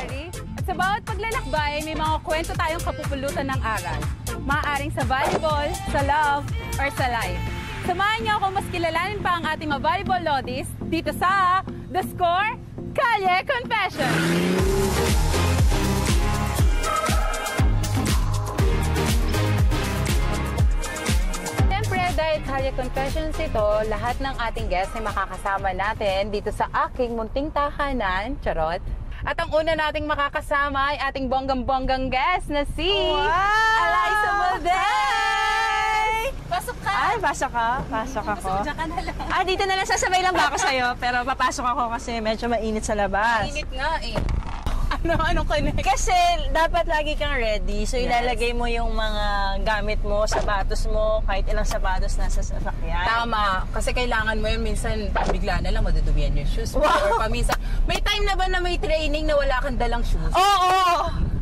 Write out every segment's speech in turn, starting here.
Mary. At sa bawat paglalakbay, may mga kwento tayong kapupulutan ng aral. Maaaring sa volleyball, sa love, or sa life. Samahan niyo ako mas kilalanin pa ang ating mga volleyball lodis dito sa The Score Kalye Confession. Dahil Kalye Confessions ito, lahat ng ating guests ay makakasama natin dito sa aking munting tahanan. Charot. At ang una nating makakasama ay ating bonggang-bonggang guest na si Alyssa Mulday! Pasok ka! Ay, pasok ka. Pasok ako. Diyan ka na lang. Dito na lang. Sasabay lang ba ako sa'yo? Pero papasok ako kasi medyo mainit sa labas. Init nga eh. Anong connect? Kasi dapat lagi kang ready. So, ilalagay mo yung mga gamit mo, sapatos mo, kahit ilang sapatos nasa sasakyan. Tama. Kasi kailangan mo yun. Minsan, bigla na lang madudumihan yung shoes mo. Or paminsan. May time na ba na may training na wala kang dalang shoes? Oo!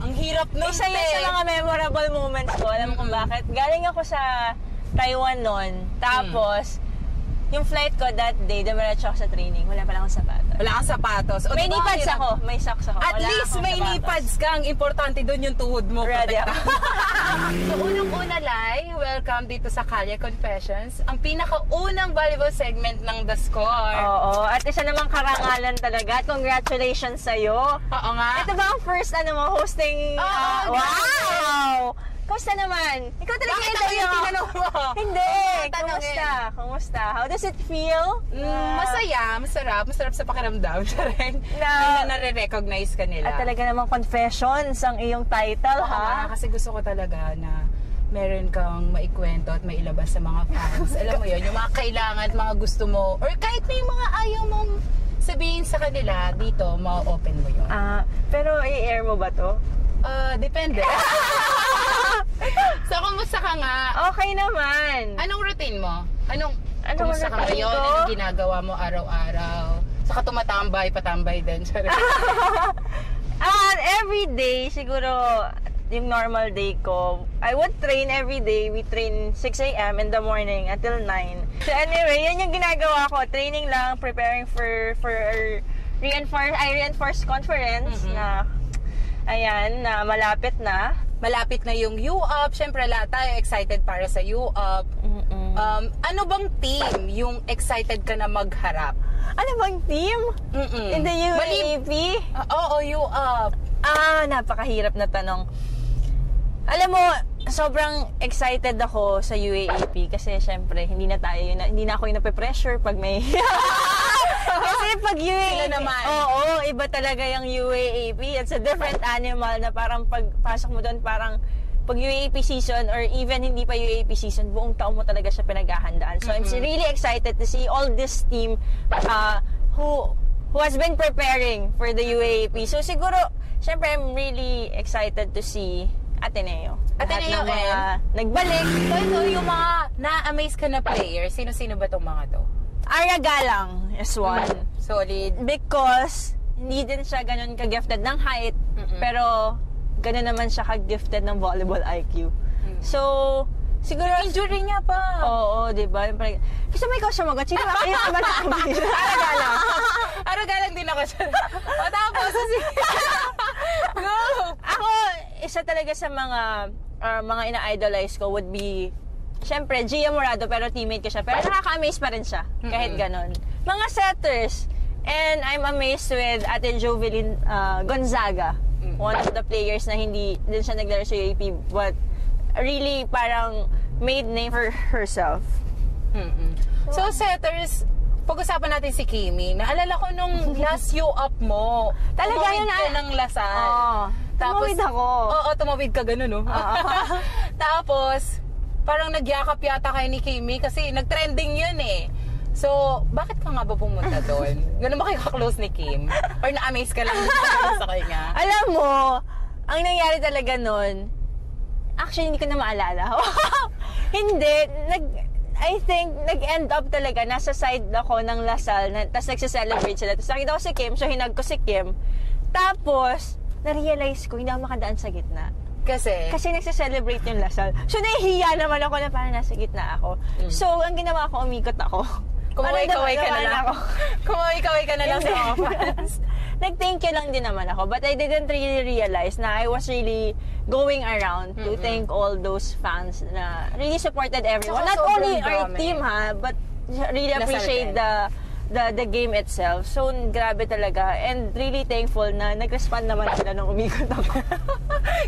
Ang hirap nun, Isa yun sa mga memorable moments ko. Alam mo kung bakit? Galing ako sa Taiwan noon. Tapos, yung flight ko that day, dumiretso ako sa training. Wala pala akong sapatos. Wala kang sapatos. O, May diba, knee-pads ako. May socks ako. At Wala least akong may sapatos. knee-pads ka. Ang importante doon yung tuhod mo. Ready ako. So, unang-una, Lai, welcome dito sa Kalye Confessions. Ang pinakaunang volleyball segment ng The Score. Oo. At isa namang karangalan talaga. Congratulations sa'yo. Oo nga. Ito ba ang first hosting? Wow! Kamusta naman? Ikaw talaga Bakit yung ako yung tinanong mo? Hindi. Tanongin. Kumusta? How does it feel? Masaya, masarap sa pakiramdam. May nare-recognize ka nila. At talaga namang confessions ang iyong title, ha? Kasi gusto ko talaga na meron kang maikwento at mailabas sa mga fans. Alam mo yun, yung mga kailangan at mga gusto mo, or kahit may mga ayaw mong sabihin sa kanila, dito, ma-open mo yun. Pero i-air mo ba to? Depende. So, kumusta ka nga? Okay naman. Anong routine mo? Kumusta ka routine ngayon? ko? Anong ginagawa mo araw-araw? Saka tumatambay, patambay din. Every day, siguro, yung normal day ko, I would train every day. We train 6 a.m. in the morning until 9. So anyway, yan yung ginagawa ko. Training lang, preparing for reinforced conference na, ayan, na malapit na. Malapit na yung U-Up. Siyempre, lahat tayo excited para sa U-Up. Ano bang team yung excited ka na magharap? Ano bang team? In the UAAP? Oo, U-Up. Napakahirap na tanong. Alam mo, sobrang excited ako sa UAAP kasi syempre, hindi na ako yung nape-pressure pag may... Kasi pag UAAP, iba talaga yung UAAP. It's a different animal na parang pagpasok mo doon, parang pag UAAP season or even hindi pa UAAP season, buong taon mo talaga siya pinaghahandaan. So I'm really excited to see all this team who has been preparing for the UAAP. So siguro, syempre I'm really excited to see Ateneo. Ateneo nagbalik. So ito yung mga na-amaze ka na players. Sino-sino ba itong mga to? Arya Galang is one. Solid. Because hindi din siya ganun ka-gifted ng height, pero ganun naman siya ka-gifted ng volleyball IQ. So, siguro... Injury niya pa. Oo, diba? Gusto mo ikaw siya mag-at? Sino ba kayo ka ba na Arya Galang? Arya Galang din ako siya. O tapos, go! Ako, isa talaga sa mga ina-idolize ko would be siyempre, Gia Morado, pero teammate ko siya. Pero nakaka-amaze pa rin siya, kahit ganon. Mga setters. And I'm amazed with Ate Jovelyn Gonzaga. One of the players na hindi din siya naglaro sa UAP, but really parang made name for herself. So, setters, pag-usapan natin si Kimi. Naalala ko nung last U-Up mo. Talaga yun ka ng Lasal. Tumawid ako. Oo, tumawid ka gano'n, no? Tapos, parang nagyakap yata kayo ni Kimi kasi nag-trending yun eh. So, bakit ka nga ba pumunta doon? Gano'n ba kayo ka-close ni Kim? Or na-amaze ka lang sa kanya? Alam mo, ang nangyari talaga nun, actually, hindi ko na maalala. Hindi. I think, nag-end up talaga, nasa side ako ng Lasal, tapos nagsa-celebrate sila. Tapos nakita ko si Kim, so hinag ko si Kim. Tapos, na-realize ko, hindi ako makadaan sa gitna. Kasi nagsa-celebrate yung Lasal. So, nahihiya naman ako na parang nasa gitna ako. So, ang ginawa ko, umikot ako. Kumaway-kaway ka na lang. Kumaway-kaway ka na lang sa mga fans. nag-thank you lang din naman ako. But I didn't really realize na I was really going around to thank all those fans na really supported everyone. Tsaka Not only sobrang our dami. team but really Lasal appreciate the game itself. So, grabe talaga. And really thankful na nag-respond naman sila nung umikot ako.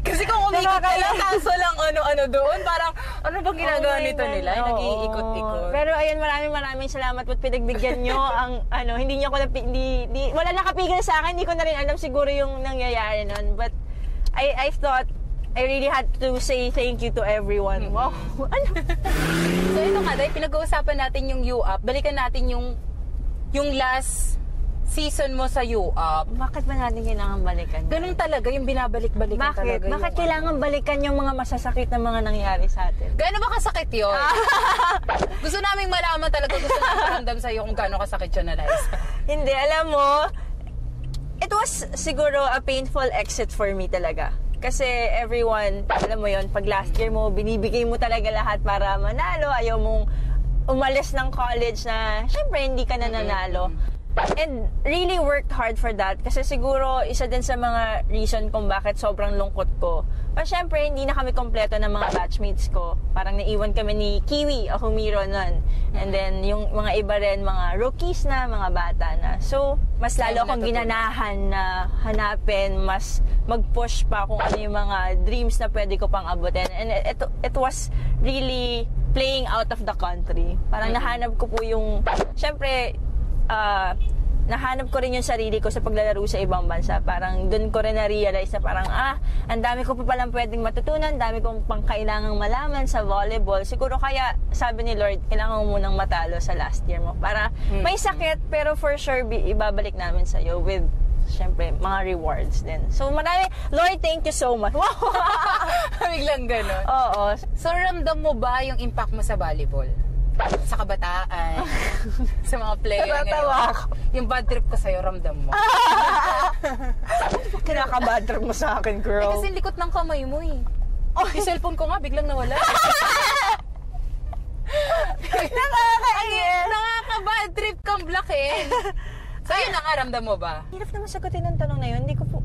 Kasi kung umikot ka lang, kaso lang ano-ano doon, parang ano bang ginagawa nito nila? Oo. Nag-iikot-ikot. Pero ayun, maraming salamat at pinagbigyan nyo ang hindi niyo ako wala nakapigil sa akin, hindi ko na rin alam siguro yung nangyayari nun. But I thought I really had to say thank you to everyone. Wow. Ano? So ito nga, dahil pinag-uusapan natin yung U-Up, balikan natin yung last season mo sa U-Up. Bakit ba natin kailangan balikan? Ganun talaga, yung binabalik-balikan Bakit? talaga. Bakit kailangan balikan yung mga masasakit na mga nangyari sa atin? Gano'n ba kasakit yun? Gusto naming malaman talaga, gusto namin paramdam sa'yo kung gano'n kasakit yun na Liza. Hindi, alam mo, it was siguro a painful exit for me talaga. Kasi everyone, alam mo yon, pag last year mo, binibigay mo talaga lahat para manalo. Ayaw mong umalis ng college na, syempre, hindi ka na nanalo. And really worked hard for that. Kasi siguro, isa din sa mga reason kung bakit sobrang lungkot ko. Pero syempre, hindi na kami kompleto ng mga batchmates ko. Parang naiwan kami ni Kiwi o Humiro nun. And then, yung mga iba rin, mga rookies na, mga bata na. So, mas lalo akong ginanahan na hanapin, mas mag-push pa kung ano yung mga dreams na pwede ko pang abutin. And it was really playing out of the country. Parang nahanap ko po yung, syempre, nahanap ko rin yung sarili ko sa paglalaro sa ibang bansa. Parang dun ko rin na-realize na parang, ang dami ko pa palang pwedeng matutunan, dami kong pang kailangang malaman sa volleyball. Siguro kaya, sabi ni Lord, kailangan mo munang matalo sa last year mo. Para may sakit, pero for sure, ibabalik namin sa'yo with, syempre, mga rewards din. So, marami, Lord, thank you so much. Wow! Biglang gano'n. Oo. So, ramdam mo ba yung impact mo sa volleyball? Sa kabataan, sa mga player Natatawa ngayon. ako. Yung bad trip ko sa'yo, ramdam mo. Kinakabad trip mo sa akin, girl. Kasi likot ng kamay mo eh. Yung cellphone ko nga, biglang nawala. Nakakainis. Nakaka-bad trip kang blakin. So, yun ang ramdam mo ba? Hirap naman sagutin ng tanong na yun. Hindi ko po...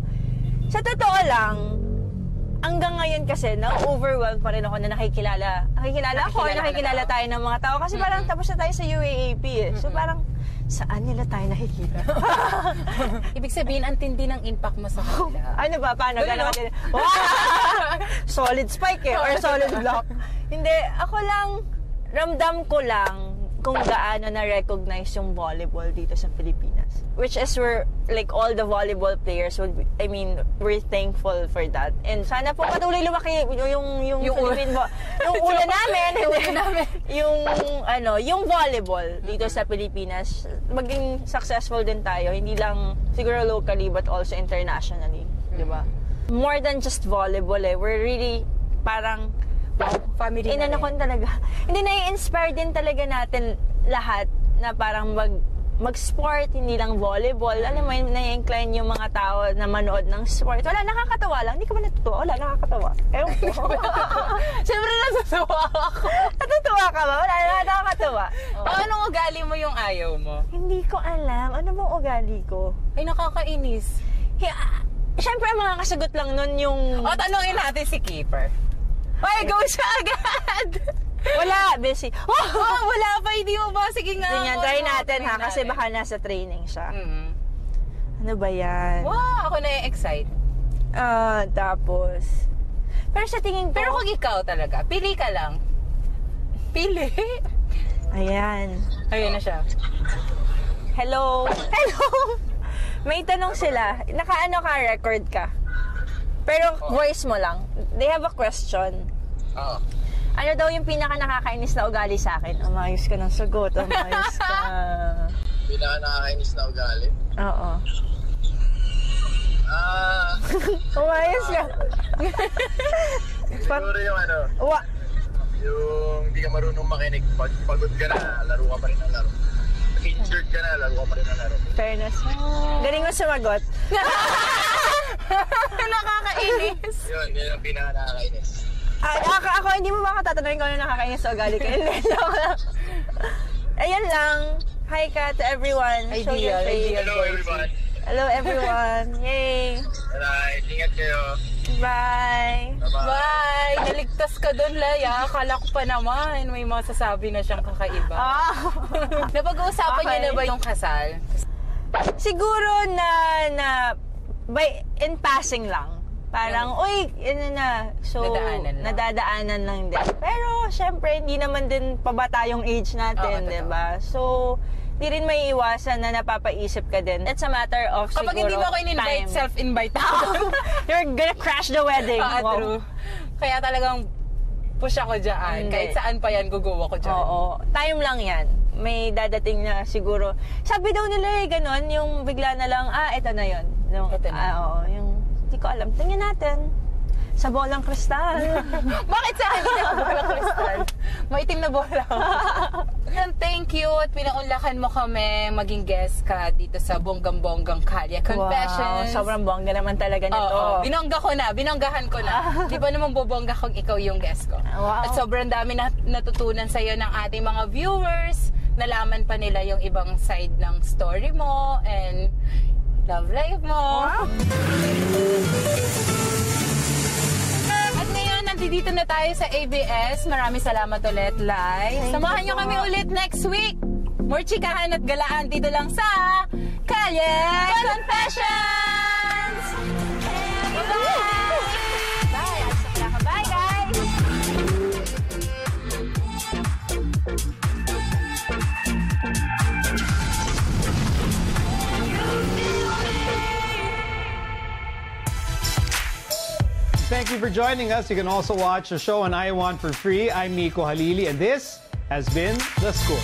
Sa totoo lang, hanggang ngayon kasi, na-overwhelmed pa rin ako na nakikilala Nakikilala tayo ng mga tao. Kasi parang tapos na tayo sa UAAP eh. So parang, saan nila tayo nakikita? Ibig sabihin, ang tindi ng impact mo sa kanila. Ano ba? Paano? Dulo. Gano'n ka wow! Solid spike eh. Or solid block. Hindi. Ako lang, ramdam ko lang kung gaano na-recognize yung volleyball dito sa Pilipinas. Which is where, like, all the volleyball players would be, we're thankful for that. And sana po patuloy lumaki yung Philippine yung ulo namin, yung volleyball dito sa Pilipinas. Maging successful din tayo, hindi lang siguro locally but also internationally, di ba? More than just volleyball we're really parang Family na rin. ko talaga. Hindi, nai-inspire din talaga natin lahat na parang mag-sport, hindi lang volleyball. Alam mo, nai-incline yung mga tao na manood ng sport. Wala, nakakatawa lang. Hindi ka ba natutuwa? Wala, nakakatawa. Ewan ko. Siyempre, natutuwa ako. Natutuwa ka ba? Wala, nakakatawa. Anong ugali mo yung ayaw mo? Hindi ko alam. Ano bang ugali ko? Ay, nakakainis. Siyempre, mga kasagot lang nun yung... O, tanongin natin si Keeper. Ay, go siya agad! Wala, busy. Wala pa, hindi mo ba? Sige nga. Ganyan, try natin ha, kasi baka nasa training siya. Ano ba yan? Wow, ako na-excite. Tapos... Pero sa tingin ko... Pero kung ikaw talaga, pili ka lang. Pili? Ayan. Ayun na siya. Hello? May tanong sila. Naka-ano ka, record ka? Pero voice mo lang. They have a question. Ano daw yung pinaka-nakakainis na ugali sa akin? Umayos ka ng sagot. Umayos ka. Pinaka-nakakainis na ugali? Oo. Umayos ka. Siguro yung yung hindi ka marunong makinig. Pag pagod ka na, laro ka pa rin ng laro. Pag injured ka na, laro ka pa rin ng laro. Fairness. Galing mo sumagot. Nakakainis. Yun ang pinaka-nakakainis. Ako, hindi mo ba ako tatanungin kung ano nakakainis sa ugali ko? Ayan lang. Hi ka to everyone. Show your face. Hello everyone. Hello, everyone. Yay! Alright, ingat kayo. Bye! Bye! Naligtas ka doon, Laya. Akala ko pa naman may masasabi na siyang kakaiba. Napag-uusapan niyo na ba yung kasal? Siguro na in passing lang. Parang, uy, ano na. So, Nadaanan lang. nadadaanan lang din. Pero, syempre, hindi naman din pabata yung age natin, Oo, di ba? So, di rin may iwasan na napapaisip ka din. It's a matter of Kapag siguro hindi mo ako in-invite, time. self-invite ako. You're gonna crash the wedding. True. Kaya talagang push ako dyan. Hindi. Kahit saan pa yan, gugo ako dyan. Oo. Time lang yan. May dadating na siguro. Sabi daw nila ganon, yung bigla na lang, ito na yun. Yung, Ito na. Oo, yung, hindi ko alam. Tingnan natin. Sa bolang kristal. Bakit sa akin hindi ako bolang kristal? Maitim na bola. And thank you at pinaunlakan mo kami maging guest ka dito sa Bonggang-Bonggang Kalye Confessions. Wow, sobrang bongga naman talaga nito. Oo, binonggahan ko na. Di ba naman bobongga kung ikaw yung guest ko? Wow. At sobrang dami na natutunan sa'yo ng ating mga viewers. Nalaman pa nila yung ibang side ng story mo and love life mo. At ngayon, nandito na tayo sa ABS. Maraming salamat ulit, Lai. Thank Samahan you niyo kami po. ulit next week. More chikahan at galaan dito lang sa Kalye Confessions! Bye-bye! Bye! Bye, guys! Thank you for joining us. You can also watch the show on iWant for free. I'm Nico Halili, and this has been The Score.